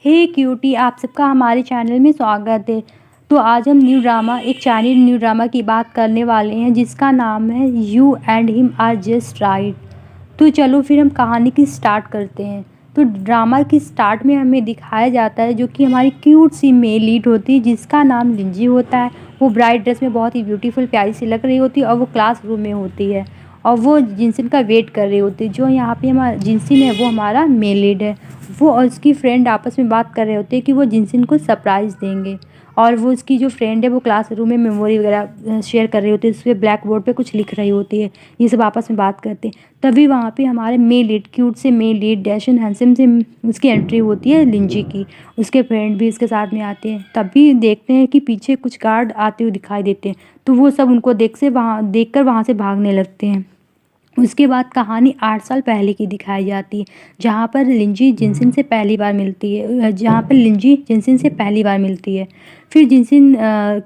हे cutie, आप सबका हमारे चैनल में स्वागत है। तो आज हम एक चाइनीज न्यू ड्रामा की बात करने वाले हैं जिसका नाम है you and him are just right. तो चलो फिर हम कहानी की स्टार्ट करते हैं। तो ड्रामा की स्टार्ट में हमें दिखाया जाता है जो कि हमारी क्यूट सी मेल लीड होती है जिसका नाम लिंजी होता है। वो ब्राइट ड्रेस में बहुत ही ब्यूटीफुल प्यारी सी लग रही होती है और वो क्लासरूम में होती है और वो जिनसिन का वेट कर रही होती है। जो यहाँ पे हमारा जिनसिन है वो हमारा मेल लीड है। वो और उसकी फ्रेंड आपस में बात कर रहे होते हैं कि वो जिनसिन को सरप्राइज़ देंगे और वो उसकी जो फ्रेंड है वो क्लासरूम में मेमोरी वगैरह शेयर कर रही होती है, उस पर ब्लैक बोर्ड पे कुछ लिख रही होती है। ये सब आपस में बात करते हैं। तभी वहाँ पे हमारे मेल लीड क्यूट से male lead dash and handsome से उसकी एंट्री होती है लिंजी की। उसके फ्रेंड भी उसके साथ में आते हैं। तभी देखते हैं कि पीछे कुछ गार्ड आते हुए दिखाई देते हैं। तो वो सब उनको देख कर वहाँ से भागने लगते हैं। उसके बाद कहानी 8 साल पहले की दिखाई जाती है जहाँ पर लिंजी जिनसिन से पहली बार मिलती है। फिर जिनसिन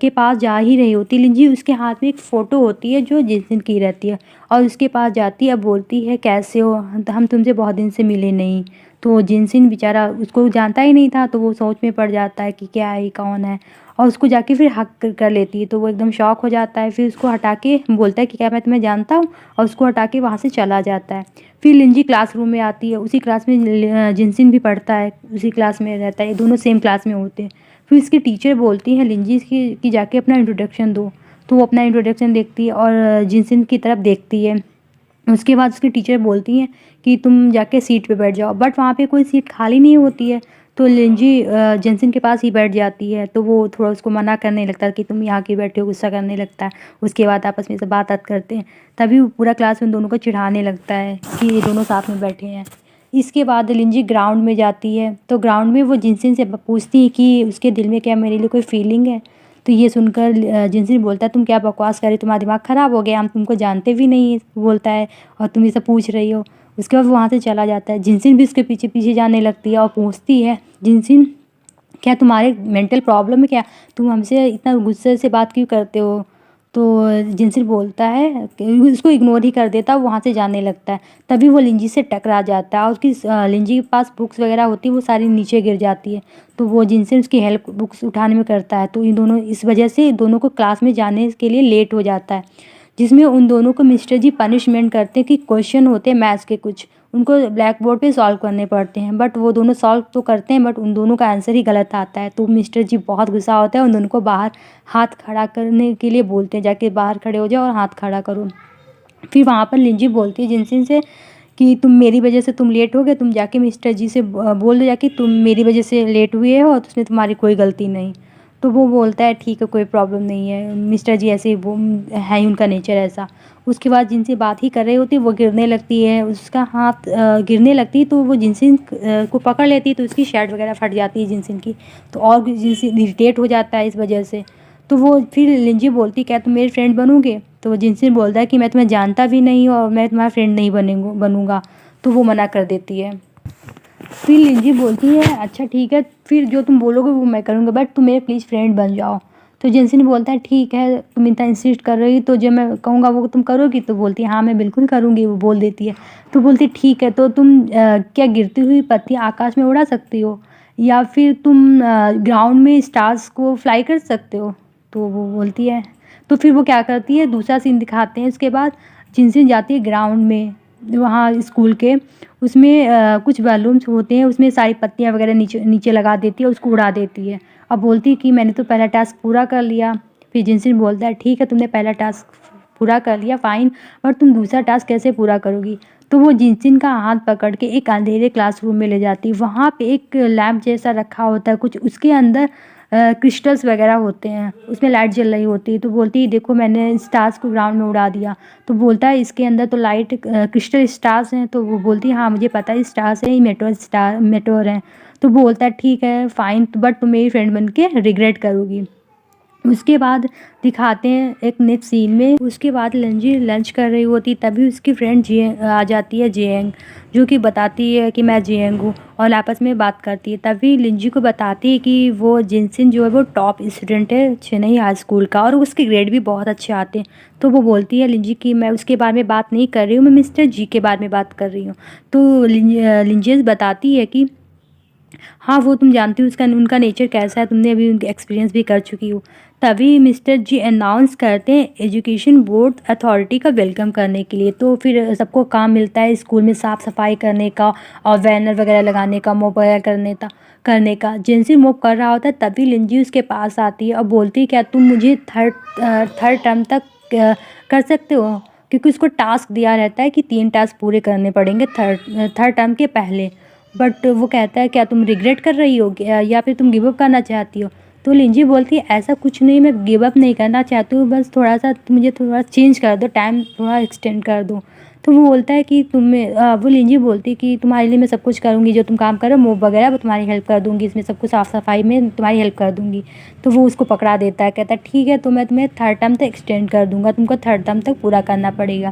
के पास जा ही रही होती है लिंजी। उसके हाथ में एक फ़ोटो होती है जो जिनसिन की रहती है और उसके पास जाती है। अब बोलती है कैसे हो, हम तुमसे बहुत दिन से मिले नहीं। तो जिनसिन बेचारा उसको जानता ही नहीं था, तो वो सोच में पड़ जाता है कि क्या है, कौन है, और उसको जाके फिर हक कर लेती है। तो वो एकदम शॉक हो जाता है। फिर उसको हटा के बोलता है कि क्या मैं तुम्हें जानता हूँ, और उसको हटा के वहाँ से चला जाता है। फिर लिंजी क्लासरूम में आती है। उसी क्लास में जिनसिन भी पढ़ता है, उसी क्लास में रहता है, दोनों सेम क्लास में होते हैं। फिर उसकी टीचर बोलती है लिंजी की जाके अपना इंट्रोडक्शन दो। तो वो अपना इंट्रोडक्शन देखती है और जिनसिन की तरफ देखती है। उसके बाद उसकी टीचर बोलती हैं कि तुम जाके सीट पे बैठ जाओ, बट वहाँ पे कोई सीट खाली नहीं होती है। तो लिंजी जिनसिन के पास ही बैठ जाती है। तो वो थोड़ा उसको मना करने लगता है कि तुम यहाँ क्यों बैठे हो, गुस्सा करने लगता है। उसके बाद आपस में से बात करते हैं। तभी पूरा क्लास उन दोनों को चिढ़ाने लगता है कि ये दोनों साथ में बैठे हैं। इसके बाद लिंजी ग्राउंड में जाती है। तो ग्राउंड में वो जिनसिन से पूछती है कि उसके दिल में क्या मेरे लिए कोई फीलिंग है। तो ये सुनकर जिनसिन बोलता है तुम क्या बकवास कर रही हो, तुम्हारा दिमाग ख़राब हो गया, हम तुमको जानते भी नहीं, बोलता है, और तुम ये सब पूछ रही हो। उसके बाद वो वहाँ से चला जाता है। जिनसिन भी उसके पीछे पीछे जाने लगती है और पूछती है जिनसिन क्या तुम्हारे मेंटल प्रॉब्लम है क्या, तुम हमसे इतना गुस्से से बात क्यों करते हो। तो जिनसिन बोलता है कि उसको इग्नोर ही कर देता है, वहाँ से जाने लगता है। तभी वो लिंजी से टकरा जाता है और उसकी लिंजी के पास बुक्स वगैरह होती है, वो सारी नीचे गिर जाती है। तो वो जिनसिन उसकी हेल्प बुक्स उठाने में करता है। तो इन दोनों इस वजह से दोनों को क्लास में जाने के लिए लेट हो जाता है, जिसमें उन दोनों को मिस्टर जी पनिशमेंट करते हैं कि क्वेश्चन होते हैं मैथ्स के कुछ, उनको ब्लैक बोर्ड पे सॉल्व करने पड़ते हैं। बट वो दोनों सॉल्व तो करते हैं, बट उन दोनों का आंसर ही गलत आता है। तो मिस्टर जी बहुत गुस्सा होता है, उन दोनों को बाहर हाथ खड़ा करने के लिए बोलते हैं, जाके बाहर खड़े हो जाओ और हाथ खड़ा करो। फिर वहाँ पर लिंजी बोलती है जिनसिन से कि तुम मेरी वजह से तुम लेट हो गए, तुम जाके मिस्टर जी से बोल दो जाके तुम मेरी वजह से लेट हुए हो और उसमें तुम्हारी कोई गलती नहीं। तो वो बोलता है ठीक है, कोई प्रॉब्लम नहीं है, मिस्टर जी ऐसे वो है ही, उनका नेचर ऐसा। उसके बाद जिनसे बात ही कर रही होती है वो गिरने लगती है, उसका हाथ गिरने लगती है। तो वो जिनसिन को पकड़ लेती है, तो उसकी शर्ट वगैरह फट जाती है जिनसिन की। तो और जिनसिन इरिटेट हो जाता है इस वजह से। तो वो फिर लिंजी बोलती क्या तुम मेरे फ्रेंड बनोगे। तो जिनसिन बोलता है कि मैं तुम्हें जानता भी नहीं हूँ और मैं तुम्हारा फ्रेंड नहीं बनूंगा। तो वो मना कर देती है। फिर लिंजी बोलती है अच्छा ठीक है, फिर जो तुम बोलोगे वो मैं करूँगा, बट तुम मेरे प्लीज़ फ्रेंड बन जाओ। तो जिनसिन बोलता है ठीक है, तुम इतना इंसिस्ट कर रही, तो जो मैं कहूँगा वो तुम करोगी। तो बोलती है हाँ मैं बिल्कुल करूँगी, वो बोल देती है। तो बोलती है ठीक है, तो तुम क्या गिरती हुई पत्तियाँ आकाश में उड़ा सकती हो, या फिर तुम ग्राउंड में स्टार्स को फ्लाई कर सकते हो। तो वो बोलती है, तो फिर वो क्या करती है, दूसरा सीन दिखाते हैं। इसके बाद जिनसिन जाती है ग्राउंड में, वहाँ स्कूल के उसमें कुछ बैलून्स होते हैं, उसमें सारी पत्तियाँ वगैरह नीचे नीचे लगा देती है, उसको उड़ा देती है। अब बोलती है कि मैंने तो पहला टास्क पूरा कर लिया। फिर जिनसिन बोलता है ठीक है, तुमने पहला टास्क पूरा कर लिया फाइन, बट तुम दूसरा टास्क कैसे पूरा करोगी। तो वो जिनसिन का हाथ पकड़ के एक अंधेरे क्लासरूम में ले जाती है। वहाँ पे एक लैम्प जैसा रखा होता है कुछ, उसके अंदर क्रिस्टल्स वगैरह होते हैं, उसमें लाइट जल रही होती है। तो बोलती है देखो मैंने स्टार्स को ग्राउंड में उड़ा दिया। तो बोलता है इसके अंदर तो लाइट क्रिस्टल स्टार्स हैं। तो वो बोलती है हाँ मुझे पता है स्टार्स हैं, ये मेटोर हैं। तो बोलता है ठीक है फाइन, बट तुम मेरी फ्रेंड बन के रिग्रेट करोगी। उसके बाद दिखाते हैं एक नेक्स्ट सीन में, उसके बाद लंजी लंच कर रही होती, तभी उसकी फ्रेंड आ जाती है जेंग, जो कि बताती है कि मैं जेंग हूँ, और आपस में बात करती है। तभी लिंजी को बताती है कि वो जिनसिन जो है वो टॉप स्टूडेंट है चेन्नई हाई स्कूल का, और उसके ग्रेड भी बहुत अच्छे आते हैं। तो वो बोलती है लिंजी कि मैं उसके बारे में बात नहीं कर रही हूँ, मैं मिस्टर जी के बारे में बात कर रही हूँ। तो लिंजी बताती है कि हाँ, वो तुम जानती हो उसका उनका नेचर कैसा है, तुमने अभी उनका एक्सपीरियंस भी कर चुकी हो। तभी मिस्टर जी अनाउंस करते हैं एजुकेशन बोर्ड अथॉरिटी का वेलकम करने के लिए। तो फिर सबको काम मिलता है स्कूल में साफ़ सफाई करने का और बैनर वगैरह लगाने का, मॉप वगैरह करने का। जिनसिन मॉप कर रहा होता है तभी लिंजी उसके पास आती है और बोलती है क्या तुम मुझे थर्ड टर्म तक कर सकते हो, क्योंकि उसको टास्क दिया रहता है कि 3 टास्क पूरे करने पड़ेंगे थर्ड टर्म के पहले। बट वो कहता है क्या तुम रिग्रेट कर रही हो या फिर तुम गिव अप करना चाहती हो। तो लिंजी बोलती है ऐसा कुछ नहीं, मैं गिव अप नहीं करना चाहती हूँ, बस थोड़ा सा मुझे थोड़ा चेंज कर दो, टाइम थोड़ा एक्सटेंड कर दो। तो वो बोलता है कि वो लिंजी बोलती है कि तुम्हारे लिए मैं सब कुछ करूँगी, जो तुम काम करो मूव वगैरह वो तुम्हारी हेल्प कर दूँगी, इसमें सब कुछ साफ़ सफाई में तुम्हारी हेल्प कर दूँगी। तो वो उसको पकड़ा देता है, कहता है ठीक है तो मैं तुम्हें थर्ड टर्म तक एक्सटेंड कर दूँगा, तुमको थर्ड टर्म तक पूरा करना पड़ेगा।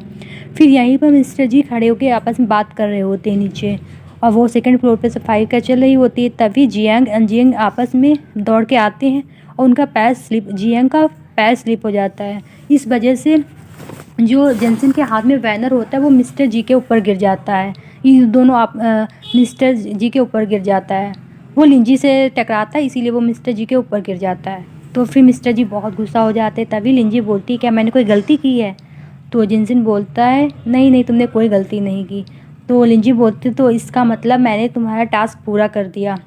फिर यहीं पर मिस्टर जी खड़े होकर आपस में बात कर रहे होते हैं नीचे, और वो सेकंड फ्लोर पे सफाई कर चल रही होती है। तभी जियांग आपस में दौड़ के आते हैं और उनका जियांग का पैर स्लिप हो जाता है। इस वजह से जो जेंसन के हाथ में बैनर होता है वो मिस्टर जी के ऊपर गिर जाता है। ये दोनों मिस्टर जी के ऊपर गिर जाता है। वो लिंजी से टकराता है इसीलिए वो मिस्टर जी के ऊपर गिर जाता है। तो फिर मिस्टर जी बहुत गुस्सा हो जाते हैं। तभी लिंजी बोलती है क्या मैंने कोई गलती की है। तो जिनसिन बोलता है नहीं नहीं तुमने कोई गलती नहीं की। तो लिंजी बोलती तो इसका मतलब मैंने तुम्हारा टास्क पूरा कर दिया।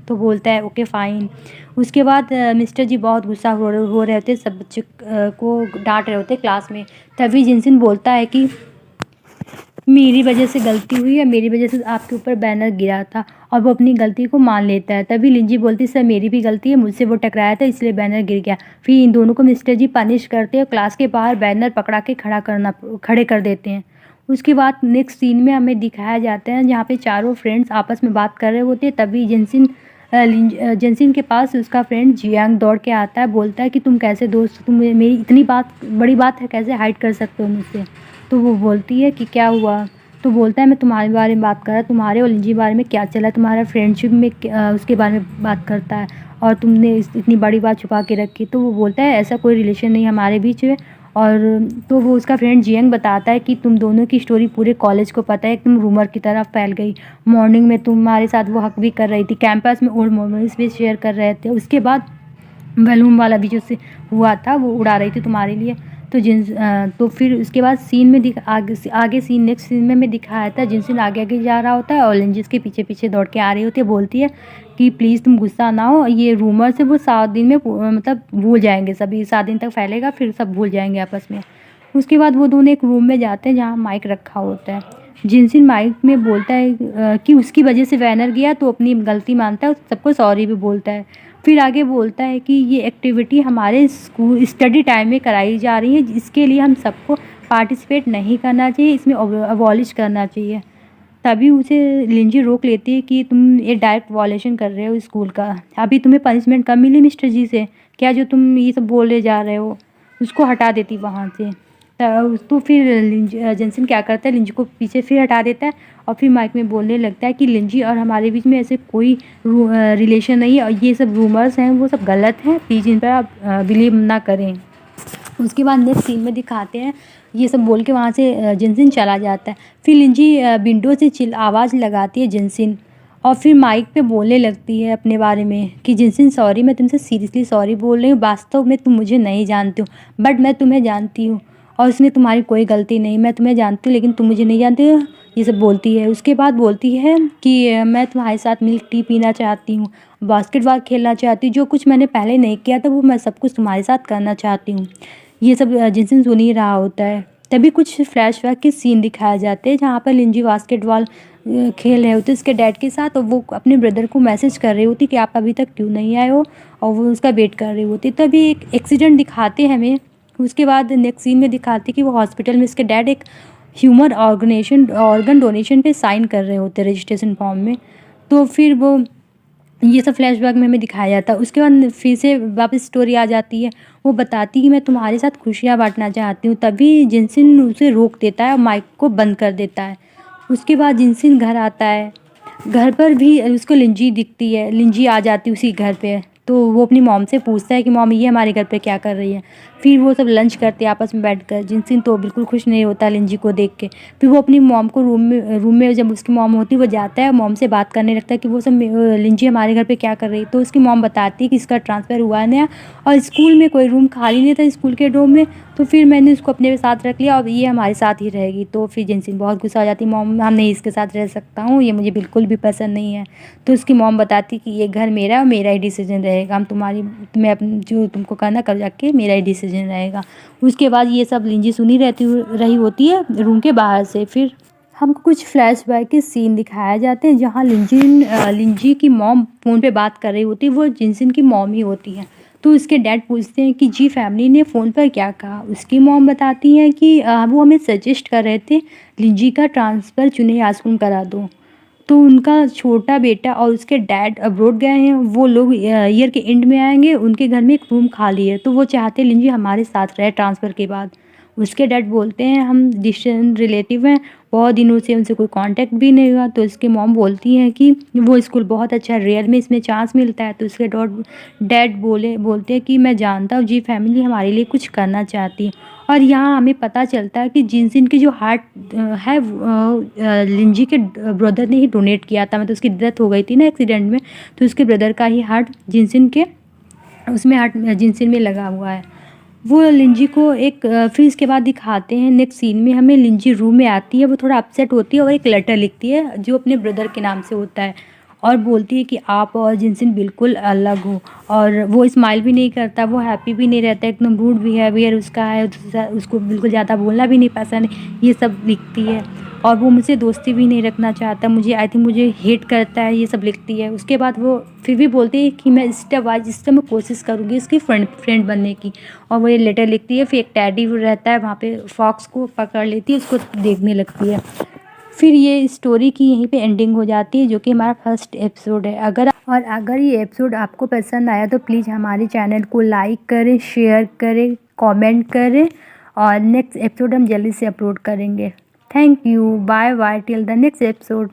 तो बोलता है ओके फ़ाइन। उसके बाद मिस्टर जी बहुत गुस्सा हो रहे होते, सब बच्चे को डांट रहे होते क्लास में। तभी जिनसिन बोलता है कि मेरी वजह से गलती हुई है, मेरी वजह से आपके ऊपर बैनर गिरा था, और वो अपनी गलती को मान लेता है। तभी लिंजी बोलती सर मेरी भी गलती है, मुझसे वो टकराया था इसलिए बैनर गिर गया। फिर इन दोनों को मिस्टर जी पनिश करते हैं और क्लास के बाहर बैनर पकड़ा के खड़े कर देते हैं। उसके बाद नेक्स्ट सीन में हमें दिखाया जाता है जहाँ पे चारों फ्रेंड्स आपस में बात कर रहे होते हैं। तभी जेंसिन के पास उसका फ्रेंड जियांग दौड़ के आता है, बोलता है कि तुम कैसे दोस्त, तुम मेरी इतनी बड़ी बात है कैसे हाइड कर सकते हो मुझसे। तो वो बोलती है कि क्या हुआ। तो बोलता है मैं तुम्हारे बारे में बात कर रहा, तुम्हारे और लिंजी बारे में क्या चला, तुम्हारा फ्रेंडशिप में उसके बारे में बात करता है और तुमने इतनी बड़ी बात छुपा के रखी। तो वो बोलता है ऐसा कोई रिलेशन नहीं हमारे बीच में। और तो वो उसका फ्रेंड जियांग बताता है कि तुम दोनों की स्टोरी पूरे कॉलेज को पता है, एकदम रूमर की तरह फैल गई। मॉर्निंग में तुम्हारे साथ वो हक भी कर रही थी, कैंपस में ओल्ड मेमोरीज भी शेयर कर रहे थे, उसके बाद बैलून वाला भी जो से हुआ था वो उड़ा रही थी तुम्हारे लिए। तो फिर उसके बाद सीन में आगे सीन नेक्स्ट सीन में दिखाया था जिनसिन आगे आगे जा रहा होता है और लिंजिस के पीछे पीछे दौड़ के आ रही होती है। बोलती है कि प्लीज़ तुम गुस्सा ना हो, ये रूमर से वो 7 दिन में मतलब भूल जाएंगे, सभी 7 दिन तक फैलेगा फिर सब भूल जाएंगे आपस में। उसके बाद वो दोनों एक रूम में जाते हैं जहाँ माइक रखा होता है। जिनसिन माइक में बोलता है कि उसकी वजह से बैनर गया, तो अपनी गलती मानता है, सबको सॉरी भी बोलता है। फिर आगे बोलता है कि ये एक्टिविटी हमारे स्कूल स्टडी टाइम में कराई जा रही है, इसके लिए हम सबको पार्टिसिपेट नहीं करना चाहिए, इसमें अबॉलिश करना चाहिए। तभी उसे लिंजी रोक लेती है कि तुम ये डायरेक्ट वॉलेशन कर रहे हो स्कूल का, अभी तुम्हें पनिशमेंट कम मिली मिस्टर जी से, क्या जो तुम ये सब बोले जा रहे हो। उसको हटा देती वहाँ से। तो फिर जेंसन क्या करता है, लिंजी को पीछे फिर हटा देता है और फिर माइक में बोलने लगता है कि लिंजी और हमारे बीच में ऐसे कोई रिलेशन नहीं है और ये सब रूमर्स हैं वो सब गलत हैं, प्लीज़ इन पर आप बिलीव ना करें। उसके बाद नेक्स्ट सीन में दिखाते हैं ये सब बोल के वहाँ से जिनसिन चला जाता है। फिर लिंजी विंडो से आवाज़ लगाती है जिनसिन, और फिर माइक पे बोलने लगती है अपने बारे में कि जिनसिन सॉरी, मैं तुमसे सीरियसली सॉरी बोल रही हूँ, वास्तव में तुम मुझे नहीं जानती हो बट मैं तुम्हें जानती हूँ और उसमें तुम्हारी कोई गलती नहीं, मैं तुम्हें जानती हूँ लेकिन तुम मुझे नहीं जानते हो, ये सब बोलती है। उसके बाद बोलती है कि मैं तुम्हारे साथ मिल्क टी पीना चाहती हूँ, बास्केटबॉल खेलना चाहती हूँ, जो कुछ मैंने पहले नहीं किया था वो मैं सब कुछ तुम्हारे साथ करना चाहती हूँ। ये सब जिनसिन सुन ही रहा होता है। तभी कुछ फ्लैशबैक के सीन दिखाए जाते हैं जहाँ पर लिंजी बास्केटबॉल खेल रहे होते उसके डैड के साथ, और वो अपने ब्रदर को मैसेज कर रही होती कि आप अभी तक क्यों नहीं आए हो, और वो उसका वेट कर रही होती। तभी एक एक्सीडेंट दिखाते हैं हमें। उसके बाद नेक्स्ट सीन में दिखाते कि वो हॉस्पिटल में उसके डैड एक ह्यूमन ऑर्गन डोनेशन पे साइन कर रहे होते रजिस्ट्रेशन फॉर्म में। तो फिर वो ये सब फ्लैशबैक में हमें दिखाया जाता है। उसके बाद फिर से वापस स्टोरी आ जाती है, वो बताती कि मैं तुम्हारे साथ खुशियाँ बांटना चाहती हूँ। तभी जिनसिन उसे रोक देता है और माइक को बंद कर देता है। उसके बाद जिनसिन घर आता है, घर पर भी उसको लिंजी दिखती है, लिंजी आ जाती है उसी घर पे। तो वो अपनी मॉम से पूछता है कि मॉम ये हमारे घर पे क्या कर रही है। फिर वो सब लंच करते हैं आपस में बैठकर। जिनसिन तो बिल्कुल खुश नहीं होता लिंजी को देख के। फिर वो अपनी मॉम को रूम में जब उसकी मॉम होती है वो जाता है, मॉम से बात करने लगता है कि वो सब लिंजी हमारे घर पे क्या कर रही है। तो उसकी मॉम बताती है कि इसका ट्रांसफ़र हुआ है नया और स्कूल में कोई रूम खाली नहीं था स्कूल के डोम में, तो फिर मैंने उसको अपने साथ रख लिया और ये हमारे साथ ही रहेगी। तो फिर जिनसिन बहुत गुस्सा हो जाती है, मॉम हम नहीं इसके साथ रह सकता हूँ, ये मुझे बिल्कुल भी पसंद नहीं है। तो उसकी मॉम बताती कि ये घर मेरा और मेरा ही डिसीजन रहेगा, मैं जो तुमको करना कर जाके मेरा ही डिसीजन रहेगा। उसके बाद ये सब लिंजी सुनी रही होती है रूम के बाहर से। फिर हमको कुछ फ्लैशबैक के सीन दिखाए जाते हैं जहाँ लिंजी की मॉम फ़ोन पे बात कर रही होती है, वो जिनसिन की मॉम ही होती है। तो उसके डैड पूछते हैं कि जी फैमिली ने फ़ोन पर क्या कहा। उसकी मॉम बताती हैं कि वो हमें सजेस्ट कर रहे थे लिंजी का ट्रांसफ़र चुने आसपुर करा दो। तो उनका छोटा बेटा और उसके डैड अब्रॉड गए हैं, वो लोग ईयर के एंड में आएंगे, उनके घर में एक रूम खाली है, तो वो चाहते लिंजी हमारे साथ रहे ट्रांसफ़र के बाद। उसके डैड बोलते हैं हम डिस्टेंट रिलेटिव हैं, बहुत दिनों से उनसे कोई कांटेक्ट भी नहीं हुआ। तो उसकी मॉम बोलती हैं कि वो स्कूल बहुत अच्छा है, रेयर में इसमें चांस मिलता है। तो उसके डैड बोलते हैं कि मैं जानता हूँ जी फैमिली हमारे लिए कुछ करना चाहती है। और यहाँ हमें पता चलता है कि जिनसिन की जो हार्ट है लिंजी के ब्रदर ने ही डोनेट किया था, मतलब उसकी डेथ हो गई थी ना एक्सीडेंट में, तो उसके ब्रदर का ही हार्ट जिनसिन के उसमें हार्ट जिनसिन में लगा हुआ है। वो लिंजी को फिर इसके बाद दिखाते हैं नेक्स्ट सीन में हमें लिंजी रूम में आती है, वो थोड़ा अपसेट होती है और एक लेटर लिखती है जो अपने ब्रदर के नाम से होता है और बोलती है कि आप और जिनसिन बिल्कुल अलग हो। और वो स्माइल भी नहीं करता, वो हैप्पी भी नहीं रहता, एकदम रूड बिहेवियर उसका है, उसको बिल्कुल ज़्यादा बोलना भी नहीं पसंद, ये सब लिखती है। और वो मुझसे दोस्ती भी नहीं रखना चाहता, मुझे हेट करता है, ये सब लिखती है। उसके बाद वो फिर भी बोलती है कि मैं स्टेप बाय स्टेप मैं कोशिश करूँगी इसकी फ्रेंड बनने की। और वो ये लेटर लिखती है, फिर एक टेडी रहता है वहाँ पे, फॉक्स को पकड़ लेती है, उसको देखने लगती है। फिर ये स्टोरी की यहीं पे एंडिंग हो जाती है, जो कि हमारा फर्स्ट एपिसोड है। अगर ये एपिसोड आपको पसंद आया तो प्लीज़ हमारे चैनल को लाइक करें, शेयर करें, कमेंट करें और नेक्स्ट एपिसोड हम जल्दी से अपलोड करेंगे। Thank you, bye bye till the next episode.